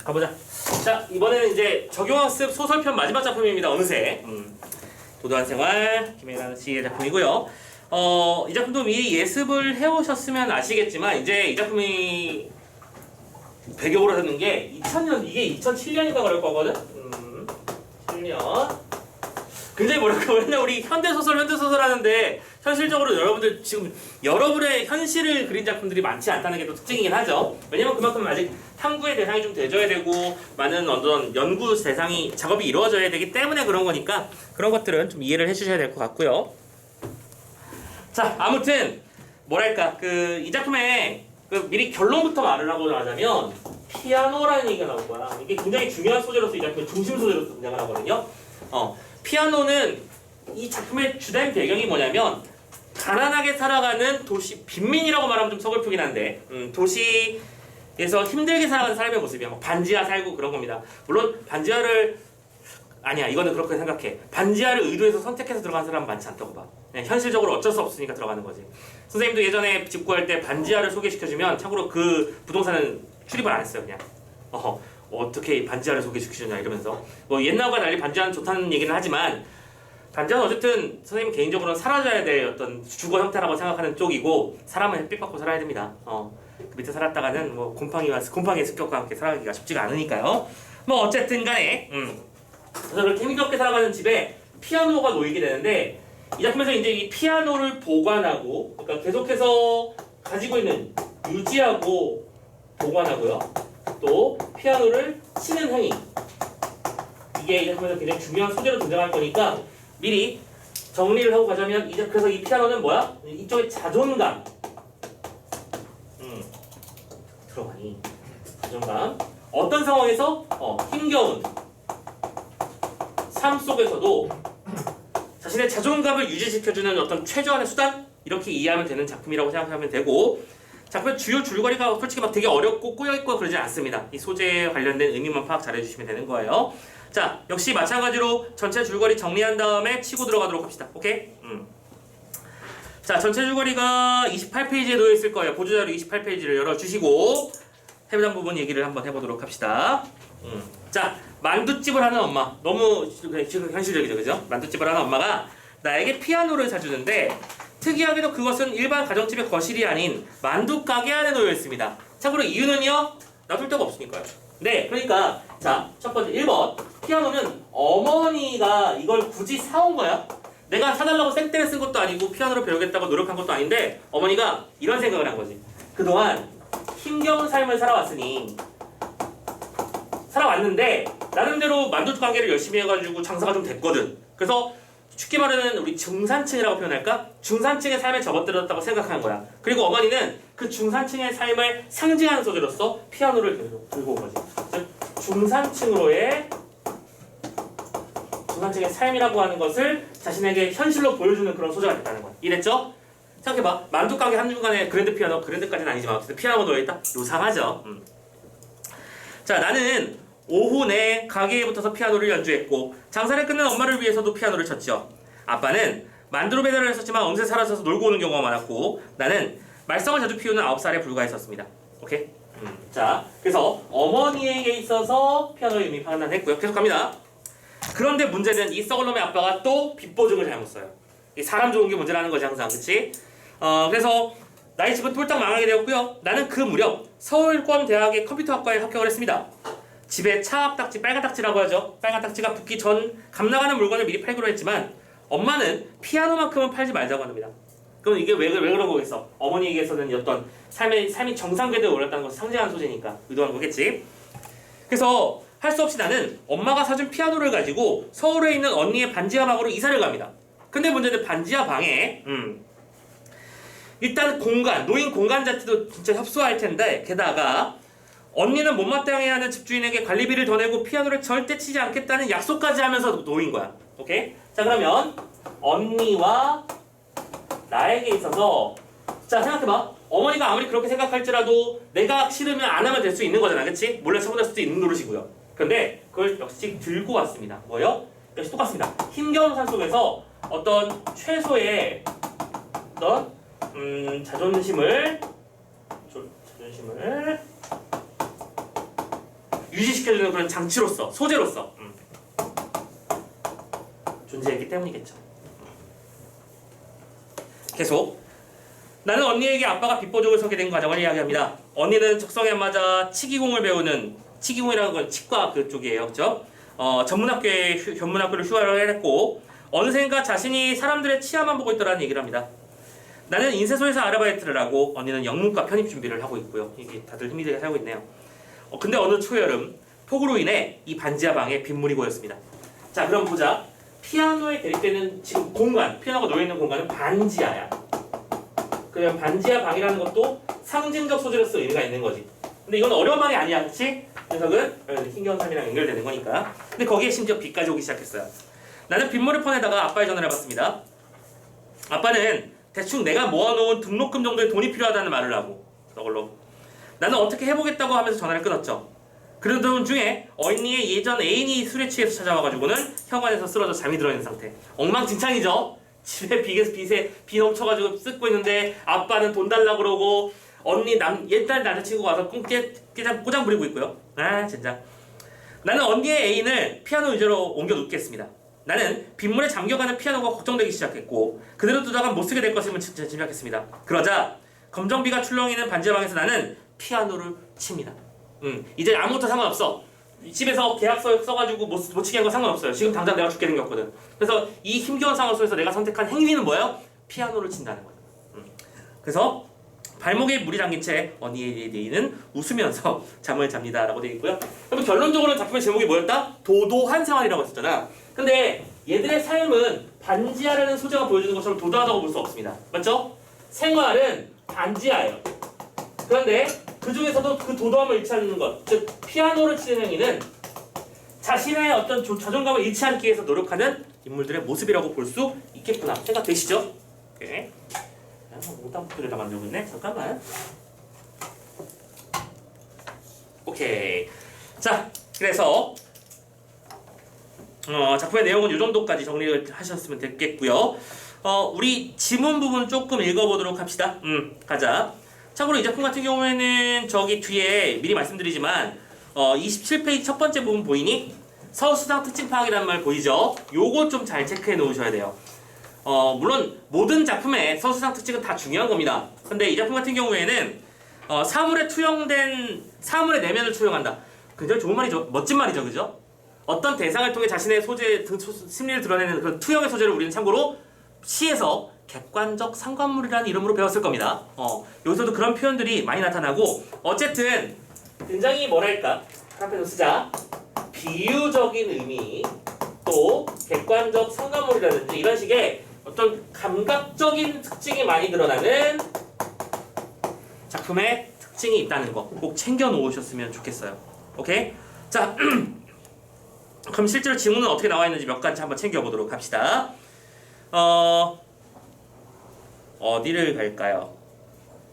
가보자. 자, 이번에는 이제 적용학습 소설편 마지막 작품입니다. 어느새 도도한 생활 김혜란 씨의 작품이고요. 이 작품도 미리 예습을 해오셨으면 아시겠지만 이제 이 작품이 배경으로 하는 게 2000년, 이게 2007년인가 그럴 거거든? 7년. 굉장히 뭐랄까, 맨날 우리 현대소설 하는데 현실적으로 여러분들 지금 여러분의 현실을 그린 작품들이 많지 않다는 게 또 특징이긴 하죠. 왜냐면 그만큼 아직 탐구의 대상이 좀 되져야 되고 많은 어떤 연구 대상이 작업이 이루어져야 되기 때문에 그런 거니까 그런 것들은 좀 이해를 해주셔야 될 것 같고요. 자, 아무튼 뭐랄까, 이 작품의 미리 결론부터 말을 하고 나자면 피아노라는 얘기가 나올 거야. 이게 굉장히 중요한 소재로서 이 작품의 중심 소재로서 등장을 하거든요. 피아노는 이 작품의 주된 배경이 뭐냐면 가난하게 살아가는 도시 빈민이라고 말하면 좀 서글프긴 한데 도시에서 힘들게 살아가는 사람의 모습이야. 막 반지하 살고 그런 겁니다. 물론 반지하를 아니야, 이거는 그렇게 생각해. 반지하를 의도해서 선택해서 들어간 사람은 많지 않다고 봐. 그냥 현실적으로 어쩔 수 없으니까 들어가는 거지. 선생님도 예전에 집 구할 때 반지하를 소개시켜주면 참고로 그 부동산은 출입을 안 했어요. 그냥 어떻게 반지하를 소개시켜주냐 이러면서 뭐 옛날과 달리 반지하는 좋다는 얘기는 하지만 반지하는 어쨌든 선생님 개인적으로는 사라져야 될 어떤 주거 형태라고 생각하는 쪽이고 사람은 햇빛 받고 살아야 됩니다. 그 밑에 살았다가는 뭐 곰팡이의 습격과 함께 살아가기가 쉽지가 않으니까요. 뭐 어쨌든 간에 그래서 그렇게 힘겹게 살아가는 집에 피아노가 놓이게 되는데 이 작품에서 이제 이 피아노를 보관하고 그러니까 계속해서 가지고 있는 유지하고 보관하고요. 또 피아노를 치는 행위, 이게 이 작품에서 굉장히 중요한 소재로 등장할 거니까 미리 정리를 하고 가자면 그래서 이 피아노는 뭐야? 이쪽에 자존감 들어가니 자존감 어떤 상황에서 힘겨운 삶 속에서도 자신의 자존감을 유지시켜주는 어떤 최저한의 수단? 이렇게 이해하면 되는 작품이라고 생각하면 되고 작품의 주요 줄거리가 솔직히 막 되게 어렵고 꼬여있고 그러지 않습니다. 이 소재에 관련된 의미만 파악 잘 해주시면 되는 거예요. 자, 역시 마찬가지로 전체 줄거리 정리한 다음에 치고 들어가도록 합시다. 오케이? 자, 전체 줄거리가 28페이지에 놓여있을 거예요. 보조자료 28페이지를 열어주시고 해당 부분 얘기를 한번 해보도록 합시다. 자, 만두집을 하는 엄마. 너무 지금 현실적이죠, 그죠? 만두집을 하는 엄마가 나에게 피아노를 사주는데 특이하게도 그것은 일반 가정집의 거실이 아닌 만두 가게 안에 놓여 있습니다. 참고로 이유는요, 놔둘 데가 없으니까요. 네, 그러니까 자, 첫 번째 1번 피아노는 어머니가 이걸 굳이 사온 거야. 내가 사달라고 생떼를 쓴 것도 아니고 피아노를 배우겠다고 노력한 것도 아닌데 어머니가 이런 생각을 한 거지. 그동안 힘겨운 삶을 살아왔는데 나름대로 만두 가게를 열심히 해가지고 장사가 좀 됐거든. 그래서 쉽게 말하는 우리 중산층이라고 표현할까? 중산층의 삶에 접어들었다고 생각한 거야. 그리고 어머니는 그 중산층의 삶을 상징하는 소재로서 피아노를 들고 온 거지. 즉 중산층의 삶이라고 하는 것을 자신에게 현실로 보여주는 그런 소재가 됐다는 거야. 이랬죠? 생각해봐. 만두 가게 한중간에 그랜드 피아노, 그랜드까지는 아니지만 어쨌든 피아노가 놓여있다? 요상하죠? 자, 나는 오후 내 가게에 붙어서 피아노를 연주했고 장사를 끝낸 엄마를 위해서도 피아노를 쳤죠. 아빠는 만두로 배달을 했었지만 어느새 사라져서 놀고 오는 경우가 많았고 나는 말썽을 자주 피우는 9살에 불과했었습니다. 오케이? 자, 그래서 어머니에게 있어서 피아노의 의미 판단했고요. 계속 갑니다. 그런데 문제는 이 썩을 놈의 아빠가 또 빚보증을 잘못 써요. 이 사람 좋은 게 문제라는 거지 항상, 그치? 그래서 나의 집은 쫄딱 망하게 되었고요. 나는 그 무렵 서울권대학의 컴퓨터학과에 합격을 했습니다. 집에 차압딱지, 빨간 딱지라고 하죠. 빨간 딱지가 붙기 전 값나가는 물건을 미리 팔기로 했지만 엄마는 피아노만큼은 팔지 말자고 합니다. 그럼 이게 왜 그런 거겠어? 어머니에게서는 어떤 삶이 정상궤도에 올랐다는 것을 상징하는 소재니까 의도한 거겠지. 그래서 할 수 없이 나는 엄마가 사준 피아노를 가지고 서울에 있는 언니의 반지하 방으로 이사를 갑니다. 근데 문제는 반지하 방에 일단 노인 공간 자체도 진짜 협소할 텐데 게다가 언니는 못마땅해야 하는 집주인에게 관리비를 더 내고 피아노를 절대 치지 않겠다는 약속까지 하면서 놓인 거야. 오케이? 자, 그러면 언니와 나에게 있어서 자, 생각해봐. 어머니가 아무리 그렇게 생각할지라도 내가 싫으면 안 하면 될 수 있는 거잖아. 그치? 몰래 처분할 수도 있는 노릇이고요. 근데 그걸 역시 들고 왔습니다. 뭐요? 역시 똑같습니다. 힘겨운 삶 속에서 어떤 최소의 어떤 자존심을 유지시켜주는 그런 장치로서, 소재로서 존재했기 때문이겠죠. 계속 나는 언니에게 아빠가 빗보조를 서게 된 과정을 이야기합니다. 언니는 적성에 맞아 치기공을 배우는, 치기공이라는 건 치과 그쪽이에요, 그렇죠? 전문학교를 휴학을 했고 어느샌가 자신이 사람들의 치아만 보고 있더라는 얘기를 합니다. 나는 인쇄소에서 아르바이트를 하고 언니는 영문과 편입 준비를 하고 있고요. 이게 다들 힘이 들게 살고 있네요. 근데 어느 초여름 폭우로 인해 이 반지하 방에 빗물이 고였습니다. 자, 그럼 보자. 피아노에 대입되는 지금 공간, 피아노가 놓여있는 공간은 반지하야. 그냥 반지하 방이라는 것도 상징적 소재로서 의미가 있는 거지. 근데 이건 어려운 말이 아니야, 그렇지? 녀석은 흰경삼이랑 연결되는 거니까. 근데 거기에 심지어 비까지 오기 시작했어요. 나는 빗물을 퍼내다가 아빠의 전화를 받습니다. 아빠는 대충 내가 모아놓은 등록금 정도의 돈이 필요하다는 말을 하고 저걸로 나는 어떻게 해보겠다고 하면서 전화를 끊었죠. 그러던 중에 언니의 예전 애인이 술에 취해서 찾아와가지고는 현관에서 쓰러져 잠이 들어있는 상태. 엉망진창이죠. 집에 빚에 비 넘쳐가지고 쓰고 있는데 아빠는 돈 달라고 그러고 언니 옛날 남자친구가 와서 꼬장 부리고 있고요. 아 진짜. 나는 언니의 애인을 피아노 의자로 옮겨 놓겠습니다. 나는 빗물에 잠겨가는 피아노가 걱정되기 시작했고 그대로 두다간 못 쓰게 될 것임을 짐작했습니다. 그러자 검정비가 출렁이는 반지하방에서 나는 피아노를 칩니다. 이제 아무것도 상관없어. 집에서 계약서 써가지고 못 치게 한 거 상관없어요. 지금 당장 내가 죽게 생겼거든. 그래서 이 힘겨운 상황 속에서 내가 선택한 행위는 뭐예요? 피아노를 친다는 거예요. 그래서 발목에 물이 잠긴 채 언니의 애인은 웃으면서 잠을 잡니다 라고 되어 있고요. 그럼 결론적으로 작품의 제목이 뭐였다? 도도한 생활이라고 했었잖아. 근데 얘들의 삶은 반지하라는 소재가 보여주는 것처럼 도도하다고 볼 수 없습니다. 맞죠? 생활은 반지하예요. 그런데 그 중에서도 그 도도함을 잃지 않는 것, 즉 피아노를 치는 행위는 자신의 어떤 자존감을 잃지 않기 위해서 노력하는 인물들의 모습이라고 볼 수 있겠구나 생각되시죠? 오케이. 오답들에다 만들고 있네. 잠깐만. 오케이. 자, 그래서 작품의 내용은 이 정도까지 정리를 하셨으면 됐겠고요. 우리 지문 부분 조금 읽어보도록 합시다. 가자. 참고로 이 작품 같은 경우에는 저기 뒤에 미리 말씀드리지만 27페이지 첫 번째 부분 보이니? 서수상 특징 파악이라는 말 보이죠? 요거 좀 잘 체크해 놓으셔야 돼요. 물론 모든 작품의 서수상 특징은 다 중요한 겁니다. 근데 이 작품 같은 경우에는 사물의 내면을 투영한다. 굉장히 좋은 말이죠. 멋진 말이죠. 그죠? 어떤 대상을 통해 자신의 심리를 드러내는 그런 투영의 소재를 우리는 참고로 시에서 객관적 상관물이라는 이름으로 배웠을 겁니다. 여기서도 그런 표현들이 많이 나타나고 어쨌든 굉장히 뭐랄까 앞에서 쓰자 비유적인 의미 또 객관적 상관물이라든지 이런 식의 어떤 감각적인 특징이 많이 드러나는 작품의 특징이 있다는 거 꼭 챙겨 놓으셨으면 좋겠어요. 오케이? 자 그럼 실제로 지문은 어떻게 나와 있는지 몇 가지 한번 챙겨보도록 합시다. 어디를 갈까요?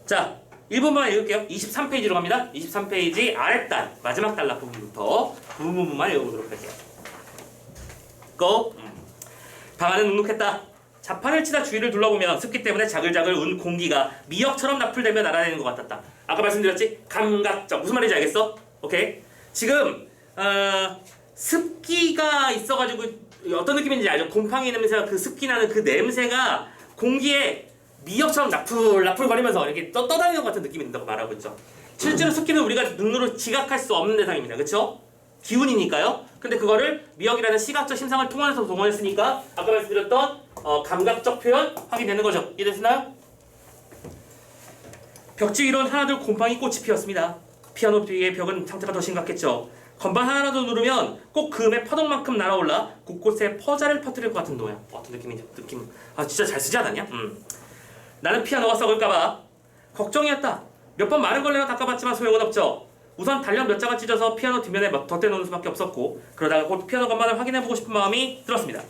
자, 1번만 읽을게요. 23페이지로 갑니다. 23페이지 아랫단 마지막 단락 부분부터 부분만 읽어보도록 할게요. 고! 방 안은 눅눅했다. 자판을 치다 주위를 둘러보면 습기 때문에 자글자글 운 공기가 미역처럼 나풀대며 날아다니는 것 같았다. 아까 말씀드렸지? 감각적. 무슨 말인지 알겠어? 오케이? 지금 습기가 있어가지고 어떤 느낌인지 알죠? 곰팡이 냄새가 그 습기 나는 그 냄새가 공기에 미역처럼 나풀거리면서 이렇게 떠다니는 것 같은 느낌이 든다고 말하고 있죠. 실제로 습기는 우리가 눈으로 지각할 수 없는 대상입니다. 그렇죠? 기운이니까요. 근데 그거를 미역이라는 시각적 심상을 통해서 동원했으니까 아까 말씀드렸던 감각적 표현 확인되는 거죠. 이해되시나요? 벽지 위로는 하나둘 곰팡이 꽃이 피었습니다. 피아노 뒤의 벽은 상태가 더 심각했죠. 건반 하나라도 누르면 꼭 그 음의 파동만큼 날아올라 곳곳에 퍼자를 퍼뜨릴 것 같은 노야. 어떤 느낌인지 진짜 잘 쓰지 않았냐? 나는 피아노가 썩을까봐 걱정이었다. 몇 번 마른 걸레로 닦아봤지만 소용은 없죠. 우선 달력 몇 장을 찢어서 피아노 뒷면에 덧대놓는 수밖에 없었고 그러다가 곧 피아노 건반을 확인해보고 싶은 마음이 들었습니다.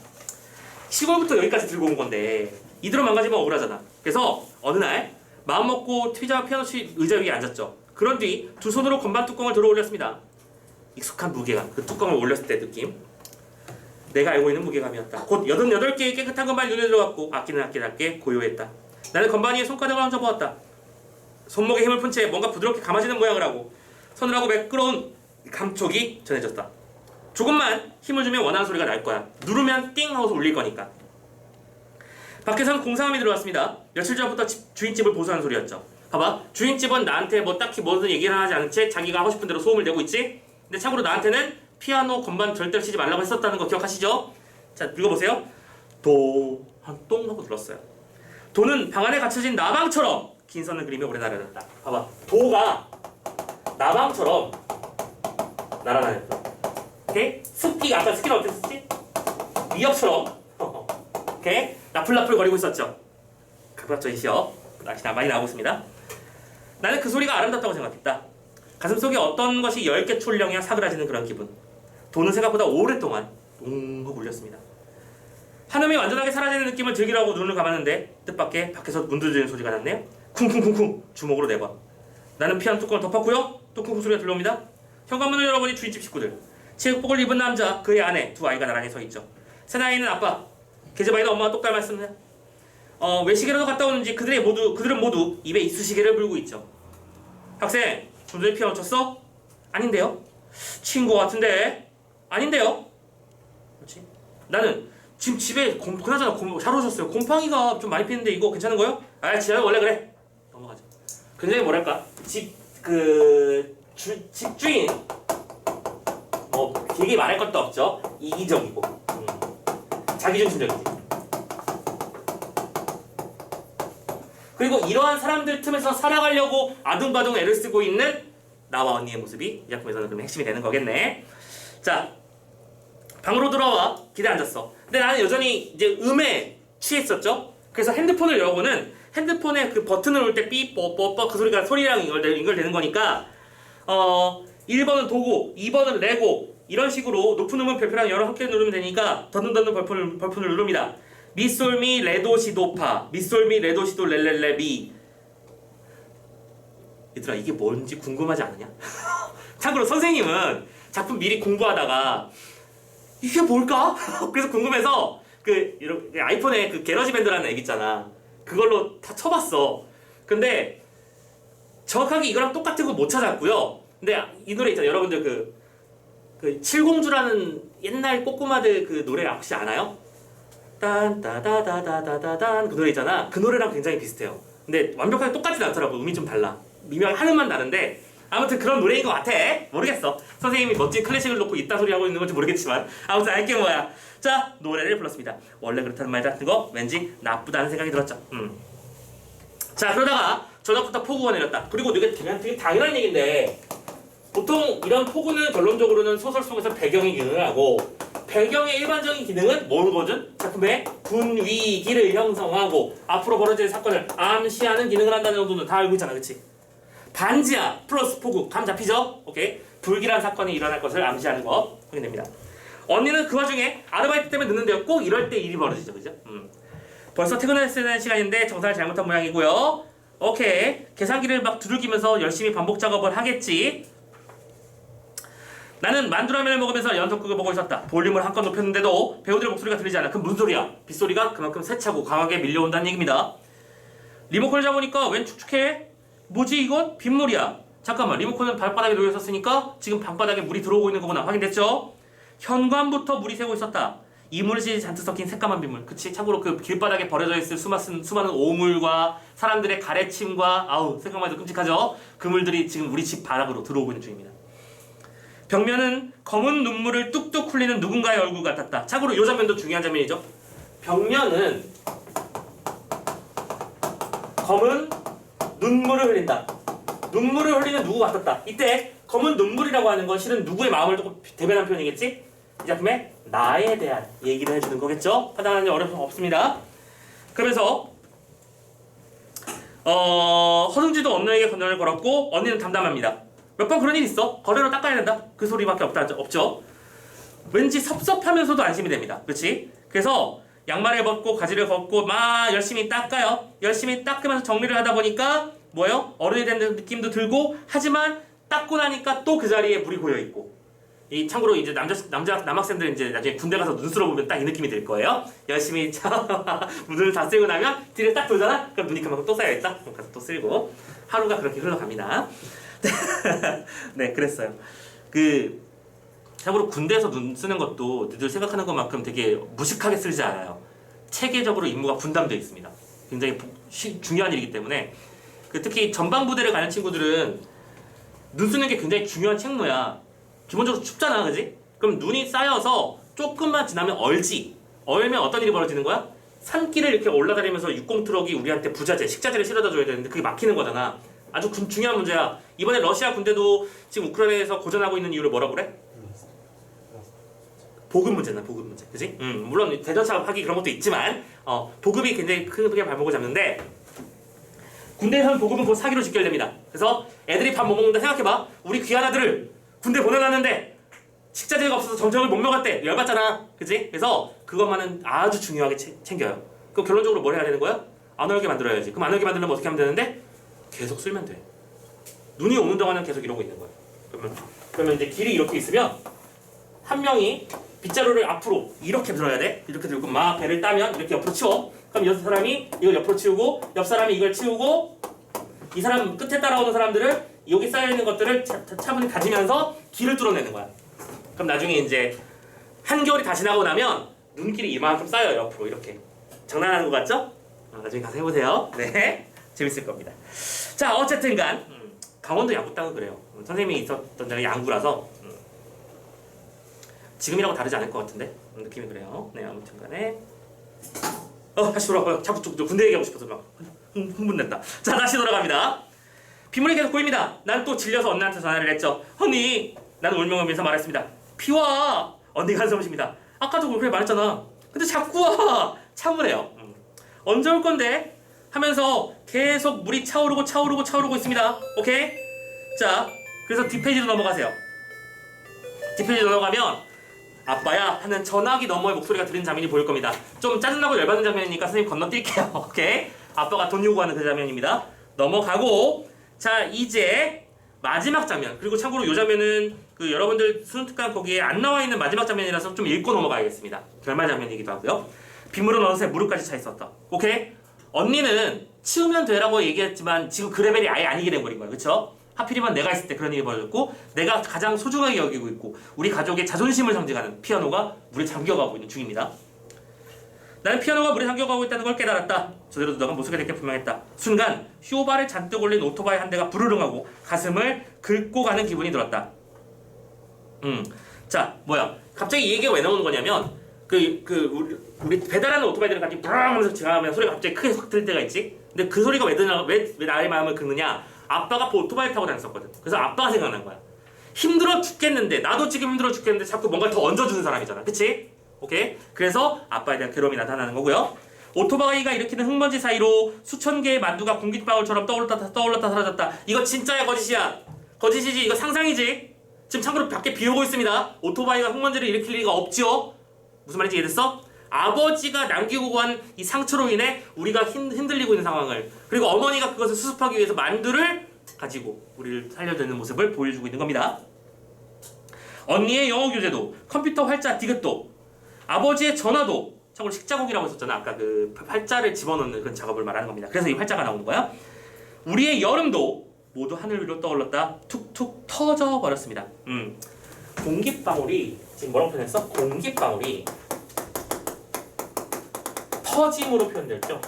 시골부터 여기까지 들고 온 건데 이대로 망가지면 억울하잖아. 그래서 어느 날 마음먹고 피자와 피아노 의자 위에 앉았죠. 그런 뒤 두 손으로 건반 뚜껑을 들어 올렸습니다. 익숙한 무게감, 그 뚜껑을 올렸을 때 느낌. 내가 알고 있는 무게감이었다. 곧 88개의 깨끗한 건반이 눈에 들어왔고 악기는 악기답게 고요했다. 나는 건반 위에 손가락을 얹어보았다. 손목에 힘을 푼 채 뭔가 부드럽게 감아지는 모양을 하고 서늘하고 매끄러운 감촉이 전해졌다. 조금만 힘을 주면 원하는 소리가 날 거야. 누르면 띵 하고서 울릴 거니까. 밖에선 공사함이 들어왔습니다. 며칠 전부터 주인집을 보수하는 소리였죠. 봐봐, 주인집은 나한테 뭐 딱히 뭐든 얘기를 하지 않은 채 자기가 하고 싶은 대로 소음을 내고 있지. 근데 참고로 나한테는 피아노 건반 절대로 치지 말라고 했었다는 거 기억하시죠? 자, 읽어보세요. 도, 한 똥 하고 눌렀어요. 도는 방 안에 갇혀진 나방처럼 긴 선을 그리며 오래 날아다녔다. 봐봐, 도가 나방처럼 날아다녔다. 오케이? 습기가, 아까 습기는 어떻게 썼지? 위협처럼 오케이? 나풀나풀 거리고 있었죠. 갑작전시요. 날씨 많이 나오고 있습니다. 나는 그 소리가 아름답다고 생각했다. 가슴속에 어떤 것이 10개 출렁이야 사그라지는 그런 기분. 도는 생각보다 오랫동안 웅 울렸습니다. 한음이 완전하게 사라지는 느낌을 즐기라고 눈을 감았는데 뜻밖의 밖에서 문 두드리는 소리가 났네요. 쿵쿵쿵쿵 주먹으로 내봐. 나는 피아노 뚜껑을 덮었고요. 뚜껑 소리가 들려옵니다. 현관문을 열어보니 주인집 식구들. 체육복을 입은 남자, 그의 아내, 두 아이가 나란히 서 있죠. 새나이는 아빠, 계집아이는 엄마가 똑 닮았습니다. 외식이라도 갔다 오는지 그들은 모두 입에 이쑤시개를 물고 있죠. 학생, 좀 전에 피아노 쳤어? 아닌데요? 친 거 같은데? 아닌데요? 그렇지? 나는 지금 집에 그나저나 잘 오셨어요. 곰팡이가 좀 많이 피는데 이거 괜찮은 거요? 아, 지하는 원래 그래. 넘어가죠. 굉장히 뭐랄까 집주인 뭐 되게 말할 것도 없죠. 이기적이고 자기중심적이지. 그리고 이러한 사람들 틈에서 살아가려고 아둥바둥 애를 쓰고 있는 나와 언니의 모습이 이 작품에서는 그럼 핵심이 되는 거겠네. 자, 방으로 들어와 기대에 앉았어. 근데 나는 여전히 이제 음에 취했었죠. 그래서 핸드폰을 열어보는 핸드폰에 그 버튼을 누를 때 삐뽀뽀뽀 그 소리가 소리랑 연결되는 거니까 1번은 도구, 2번은 레고 이런 식으로 높은 음은 별표랑 여러 합계를 누르면 되니까 덧는 벌푼을 누릅니다. 미솔미 레도시도파 미솔미 레도시도 렐렐레 미. 얘들아 이게 뭔지 궁금하지 않느냐? 참고로 선생님은 작품 미리 공부하다가 이게 뭘까? 그래서 궁금해서 그 아이폰에 그 게러지 밴드라는 앱 있잖아. 그걸로 다 쳐봤어. 근데 정확하게 이거랑 똑같은 거 못 찾았고요. 근데 이 노래 있잖아요. 여러분들 그 칠공주라는 옛날 꼬꼬마들 그 노래 혹시 아나요? 딴따다다다다다단 그 노래 있잖아. 그 노래랑 굉장히 비슷해요. 근데 완벽하게 똑같진 않더라고. 음이 좀 달라. 미묘하게 한음만 다른데 아무튼 그런 노래인 것 같아. 모르겠어. 선생님이 멋진 클래식을 놓고 이딴 소리 하고 있는 건지 모르겠지만 아무튼 알게 뭐야. 자, 노래를 불렀습니다. 원래 그렇다는 말 같은 거 왠지 나쁘다는 생각이 들었죠. 자, 그러다가 저녁부터 폭우가 내렸다. 그리고 이게 되게 당연한 얘기인데 보통 이런 폭우는 결론적으로는 소설 속에서 배경의 기능을 하고 배경의 일반적인 기능은 뭐거든? 작품의 분위기를 형성하고 앞으로 벌어질 사건을 암시하는 기능을 한다는 정도는 다 알고 있잖아. 그치? 반지하 플러스 폭우 감 잡히죠? 오케이. 불길한 사건이 일어날 것을 암시하는 거 확인됩니다. 언니는 그 와중에 아르바이트 때문에 늦는데요. 꼭 이럴 때 일이 벌어지죠. 그죠? 벌써 퇴근해야 되는 시간인데 정산을 잘못한 모양이고요. 오케이. 계산기를 막 두들기면서 열심히 반복 작업을 하겠지. 나는 만두라면을 먹으면서 연속극을 보고 있었다. 볼륨을 한껏 높였는데도 배우들 목소리가 들리지 않아. 그럼 무슨 소리야? 빗소리가 그만큼 세차고 강하게 밀려온다는 얘기입니다. 리모컨을 잡으니까 웬 축축해? 뭐지 이건? 빗물이야. 잠깐만, 리모컨은 발바닥에 놓여 있었으니까 지금 방바닥에 물이 들어오고 있는 거구나. 확인됐죠? 현관부터 물이 새고 있었다. 이물질이 잔뜩 섞인 새까만 빗물. 그치? 참고로 그 길바닥에 버려져 있을 수많은 오물과 사람들의 가래침과 아우 생각만 해도 끔찍하죠? 그 물들이 지금 우리 집 바닥으로 들어오고 있는 중입니다. 벽면은 검은 눈물을 뚝뚝 흘리는 누군가의 얼굴 같았다. 참고로 이 장면도 중요한 장면이죠. 벽면은 검은 눈물을 흘린다. 눈물을 흘리는 누구 같았다. 이때 검은 눈물이라고 하는 건 실은 누구의 마음을 조금 대변한 표현이겠지? 이 작품에 나에 대한 얘기를 해주는 거겠죠? 판단하는 데 어려움 없습니다. 그러면서 허둥지도 언니에게 건전을 걸었고 언니는 담담합니다. 몇 번 그런 일 있어. 거래로 닦아야 된다. 그 소리밖에 없죠. 왠지 섭섭하면서도 안심이 됩니다. 그렇지? 그래서 양말을 벗고 가지를 벗고 막 열심히 닦아요. 열심히 닦으면서 정리를 하다 보니까 뭐예요? 어른이 된 느낌도 들고 하지만 닦고 나니까 또 그 자리에 물이 고여 있고. 이 참고로 이제 남학생들 이제 나중에 군대 가서 눈수로 보면 딱 이 느낌이 들 거예요. 열심히 눈을 다 쓸고 나면 뒤를 딱 돌잖아. 그럼 눈이 그만큼 또 쌓여있다. 그럼 가서 또 쓸고 하루가 그렇게 흘러갑니다. 네, 그랬어요. 참고로 군대에서 눈 쓰는 것도 너희들 생각하는 것만큼 되게 무식하게 쓰지 않아요. 체계적으로 임무가 분담되어 있습니다. 굉장히 중요한 일이기 때문에 특히 전방부대를 가는 친구들은 눈 쓰는 게 굉장히 중요한 책무야. 기본적으로 춥잖아, 그지? 그럼 눈이 쌓여서 조금만 지나면 얼면 어떤 일이 벌어지는 거야? 산길을 이렇게 올라다니면서 60 트럭이 우리한테 부자재, 식자재를 실어다 줘야 되는데 그게 막히는 거잖아. 아주 중요한 문제야. 이번에 러시아 군대도 지금 우크라이나에서 고전하고 있는 이유를 뭐라고 그래? 보급 문제나 보급 문제, 그지? 물론 대전차 파기 그런 것도 있지만 보급이 굉장히 크게 발목을 잡는데 군대에서는 보급은 곧 사기로 직결됩니다. 그래서 애들이 밥 못 먹는다 생각해봐. 우리 귀한 아들을 군대 보내놨는데 식자재가 없어서 정정을 못 먹었대. 열받잖아, 그지? 그래서 그것만은 아주 중요하게 챙겨요. 그럼 결론적으로 뭘 해야 되는 거야? 안 얼게 만들어야지. 그럼 안 얼게 만들려면 어떻게 하면 되는데? 계속 쓸면 돼. 눈이 오는 동안은 계속 이러고 있는 거야. 그러면 이제 길이 이렇게 있으면 한 명이 빗자루를 앞으로 이렇게 들어야 돼. 이렇게 들고 막 배를 따면 이렇게 옆으로 치워. 그럼 이 사람이 이걸 옆으로 치우고 옆 사람이 이걸 치우고 이 사람 끝에 따라오는 사람들을 여기 쌓여있는 것들을 차분히 가지면서 길을 뚫어내는 거야. 그럼 나중에 이제 한겨울이 다 지나고 나면 눈길이 이만큼 쌓여요. 옆으로 이렇게. 장난하는 것 같죠? 나중에 가서 해보세요. 네, 재밌을 겁니다. 자, 어쨌든간 강원도 양구 땅은 그래요. 선생님이 있었던 데가 양구라서 지금이라고 다르지 않을 것 같은데 느낌이 그래요. 네, 아무튼간에 다시 돌아가요. 자꾸 군대 얘기하고 싶어서 막 흥분된다. 자, 다시 돌아갑니다. 빗물이 계속 고입니다. 난 또 질려서 언니한테 전화를 했죠. 언니, 나는 울면서 말했습니다. 비와. 언니가 한숨을 아까도 그렇게 말했잖아. 근데 자꾸 와. 참으래요. 언제 올 건데? 하면서 계속 물이 차오르고 있습니다. 오케이? 자, 그래서 뒷페이지로 넘어가세요. 뒷페이지 넘어가면 아빠야 하는 전화기 너머의 목소리가 들리는 장면이 보일 겁니다. 좀 짜증나고 열받는 장면이니까 선생님 건너뛸게요. 오케이? 아빠가 돈 요구하는 그 장면입니다. 넘어가고 자, 이제 마지막 장면. 그리고 참고로 이 장면은 여러분들 수능특강 거기에 안 나와 있는 마지막 장면이라서 좀 읽고 넘어가야겠습니다. 결말 장면이기도 하고요. 빗물은 어느새 무릎까지 차 있었다. 오케이? 언니는 치우면 되라고 얘기했지만 지금 그 레벨이 아예 아니게 돼버린 거예요. 그쵸? 하필이면 내가 있을 때 그런 일이 벌어졌고 내가 가장 소중하게 여기고 있고 우리 가족의 자존심을 상징하는 피아노가 물에 잠겨가고 있는 중입니다. 나는 피아노가 물에 잠겨가고 있다는 걸 깨달았다. 저대로 너가 못 쓰게 될 게 분명했다. 순간 휴발에 잔뜩 올린 오토바이 한 대가 부르릉하고 가슴을 긁고 가는 기분이 들었다. 자, 뭐야? 갑자기 이 얘기가 왜 나오는 거냐면 우리 배달하는 오토바이들은 갑자기 브랑 하면서 지나가면 소리가 갑자기 크게 확 들릴 때가 있지? 근데 그 소리가 왜 나의 마음을 긁느냐? 아빠가 오토바이를 타고 다녔었거든. 그래서 아빠가 생각난 거야. 힘들어 죽겠는데 나도 지금 힘들어 죽겠는데 자꾸 뭔가를 더 얹어주는 사람이잖아. 그치? 오케이? 그래서 아빠에 대한 괴로움이 나타나는 거고요. 오토바이가 일으키는 흙먼지 사이로 수천 개의 만두가 공깃방울처럼 떠올랐다 사라졌다. 이거 진짜야 거짓이야? 거짓이지? 이거 상상이지? 지금 참고로 밖에 비 오고 있습니다. 오토바이가 흙먼지를 일으킬 리가 없죠? 무슨 말인지 이해됐어? 아버지가 남기고 간 이 상처로 인해 우리가 흔들리고 있는 상황을, 그리고 어머니가 그것을 수습하기 위해서 만두를 가지고 우리를 살려주는 모습을 보여주고 있는 겁니다. 언니의 영어 교재도, 컴퓨터 활자 디귿도, 아버지의 전화도, 참고로 식자국이라고 했었잖아. 아까 그 활자를 집어넣는 그런 작업을 말하는 겁니다. 그래서 이 활자가 나오는 거야. 우리의 여름도 모두 하늘 위로 떠올랐다 툭툭 터져 버렸습니다. 공깃방울이 지금 뭐라고 표현했어? 공깃방울이 터짐으로 표현됐죠.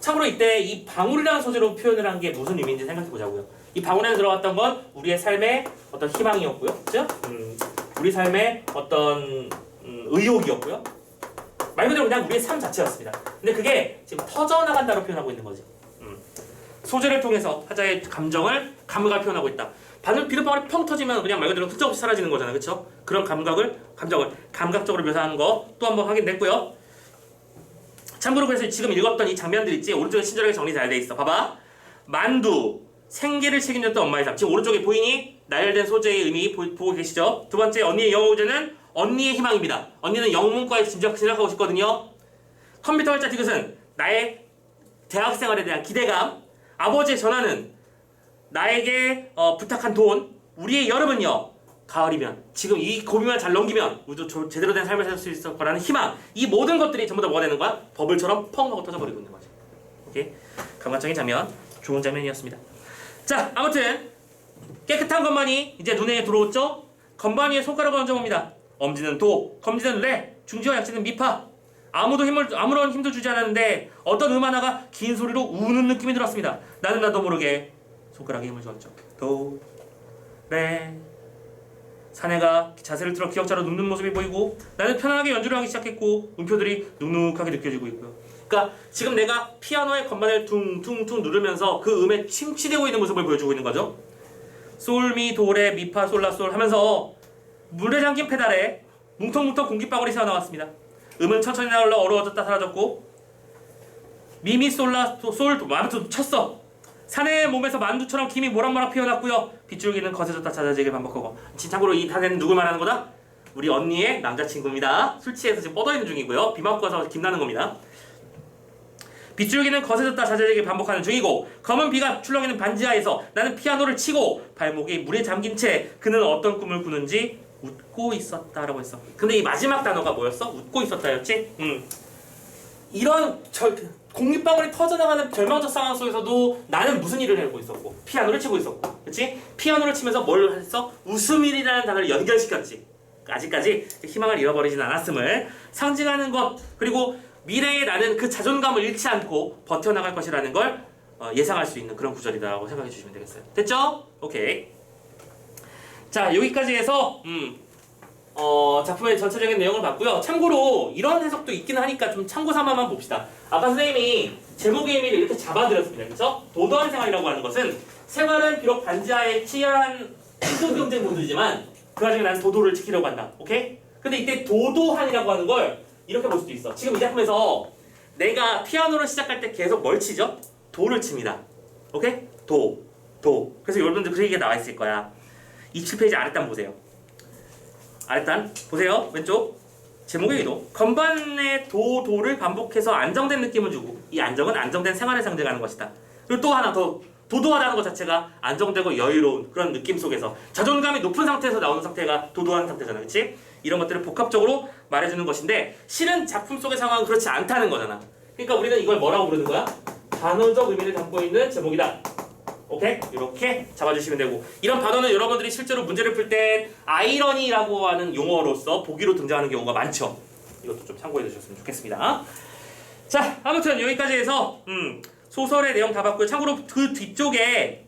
참고로 이때 이 방울이라는 소재로 표현을 한 게 무슨 의미인지 생각해 보자고요. 이 방울 안에 들어갔던 건 우리의 삶의 어떤 희망이었고요, 그렇죠? 우리 삶의 어떤 의욕이었고요. 말 그대로 그냥 우리의 삶 자체였습니다. 근데 그게 지금 터져나간다로 표현하고 있는 거지. 소재를 통해서 화자의 감정을, 감각을 표현하고 있다. 비눗방울이 펑 터지면 그냥 말 그대로 흠적없이 사라지는 거잖아요, 그렇죠? 그런 감정을 감각적으로 묘사하는 거 또 한번 확인됐고요. 참고로 그래서 지금 읽었던 이 장면들 있지? 오른쪽에 친절하게 정리 잘 돼 있어. 봐봐. 만두, 생계를 책임졌던 엄마의 삶. 지금 오른쪽에 보이니? 나열된 소재의 의미 보고 계시죠? 두 번째, 언니의 영어 교재는 언니의 희망입니다. 언니는 영문과에 진학하고 싶거든요. 컴퓨터 활자 디귿은 나의 대학생활에 대한 기대감. 아버지의 전화는 나에게 부탁한 돈. 우리의 여름은요, 가을이면, 지금 이 고비만 잘 넘기면 우리도 제대로 된 삶을 살 수 있을 거라는 희망. 이 모든 것들이 전부 다 뭐가 되는 거야? 버블처럼 펑 하고 터져버리고 있는 거지. 오케이? 감각적인 장면, 좋은 장면이었습니다. 자, 아무튼 깨끗한 것만이 이제 눈에 들어왔죠? 건반 위에 손가락을 얹어봅니다. 엄지는 도, 검지는 레, 중지와 약지는 미파. 아무런 힘도 주지 않았는데 어떤 하나가 긴 소리로 우는 느낌이 들었습니다. 나는 나도 모르게 손가락에 힘을 주었죠. 도, 레. 사내가 자세를 틀어 기역자로 눕는 모습이 보이고 나는 편안하게 연주를 하기 시작했고 음표들이 눅눅하게 느껴지고 있고요. 그러니까 지금 내가 피아노의 건반을 퉁퉁퉁 누르면서 그 음에 침취되고 있는 모습을 보여주고 있는 거죠. 솔, 미, 도, 레, 미, 파, 솔, 라, 솔 하면서 물에 잠긴 페달에 뭉텅뭉텅 공기방울이 새어나왔습니다. 음은 천천히 나올라 어려워졌다 사라졌고 미, 미, 솔, 라, 솔, 도 아무튼 쳤어. 사내의 몸에서 만두처럼 김이 모락모락 피어났고요. 빗줄기는 거세졌다 잦아지게 반복하고. 참고로 이 사내는 누굴 말하는 거다? 우리 언니의 남자친구입니다. 술 취해서 지금 뻗어있는 중이고요. 비 맞고 와서 김나는 겁니다. 빗줄기는 거세졌다 잦아지게 반복하는 중이고 검은 비가 출렁이는 반지하에서 나는 피아노를 치고 발목이 물에 잠긴 채 그는 어떤 꿈을 꾸는지 웃고 있었다라고 했어. 근데 이 마지막 단어가 뭐였어? 웃고 있었다였지? 이런 공기방울이 터져나가는 절망적 상황 속에서도 나는 무슨 일을 하고 있었고 피아노를 치고 있었고 그치? 피아노를 치면서 뭘 했어? 웃음일이라는 단어를 연결시켰지. 아직까지 희망을 잃어버리진 않았음을 상징하는 것 그리고 미래에 나는 그 자존감을 잃지 않고 버텨나갈 것이라는 걸 예상할 수 있는 그런 구절이다라고 생각해 주시면 되겠어요. 됐죠? 오케이. 자 여기까지 해서 작품의 전체적인 내용을 봤고요. 참고로 이런 해석도 있긴 하니까 좀 참고 삼아만 봅시다. 아까 선생님이 제목의 의미를 이렇게 잡아드렸습니다. 그렇죠? 도도한 생활이라고 하는 것은 생활은 비록 반지하에 취한 희소경쟁 모드이지만 그 와중에 나는 도도를 지키려고 한다. 오케이? 근데 이때 도도한이라고 하는 걸 이렇게 볼 수도 있어. 지금 이 작품에서 내가 피아노를 시작할 때 계속 뭘 치죠? 도를 칩니다. 오케이? 도. 그래서 여러분들 그 얘기가 나와 있을 거야. 27페이지 아랫단 보세요. 아랫단 보세요. 왼쪽 제목의 의도 건반의 도를 반복해서 안정된 느낌을 주고 이 안정은 안정된 생활을 상징하는 것이다. 그리고 또 하나 더 도도하다는 것 자체가 안정되고 여유로운 그런 느낌 속에서 자존감이 높은 상태에서 나오는 상태가 도도한 상태잖아. 그치? 이런 것들을 복합적으로 말해주는 것인데 실은 작품 속의 상황은 그렇지 않다는 거잖아. 그러니까 우리는 이걸 뭐라고 부르는 거야? 반어적 의미를 담고 있는 제목이다. 오케이? 이렇게 잡아주시면 되고 이런 단어는 여러분들이 실제로 문제를 풀 때 아이러니라고 하는 용어로서 보기로 등장하는 경우가 많죠. 이것도 좀 참고해 주셨으면 좋겠습니다. 자, 아무튼 여기까지 해서 소설의 내용 다 봤고요. 참고로 그 뒤쪽에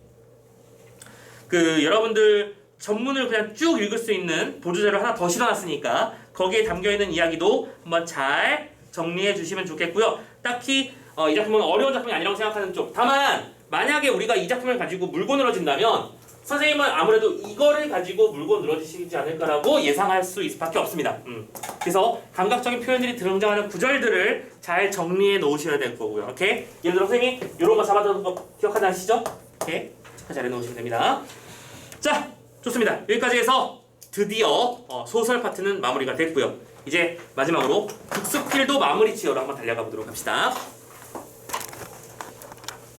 그 여러분들 전문을 그냥 쭉 읽을 수 있는 보조자료 하나 더 실어놨으니까 거기에 담겨있는 이야기도 한번 잘 정리해 주시면 좋겠고요. 딱히 이 작품은 어려운 작품이 아니라고 생각하는 쪽. 다만 만약에 우리가 이 작품을 가지고 물고 늘어진다면 선생님은 아무래도 이거를 가지고 물고 늘어지시지 않을까라고 예상할 수 수밖에 없습니다. 그래서 감각적인 표현들이 등장하는 구절들을 잘 정리해 놓으셔야 될 거고요. 오케이? 예를 들어 선생님이 이런 거 잡아두는 거 기억하지 않으시죠? 오케이? 잘 해놓으시면 됩니다. 자, 좋습니다. 여기까지 해서 드디어 소설 파트는 마무리가 됐고요. 이제 마지막으로 북스필도 마무리 치어로 한번 달려가 보도록 합시다.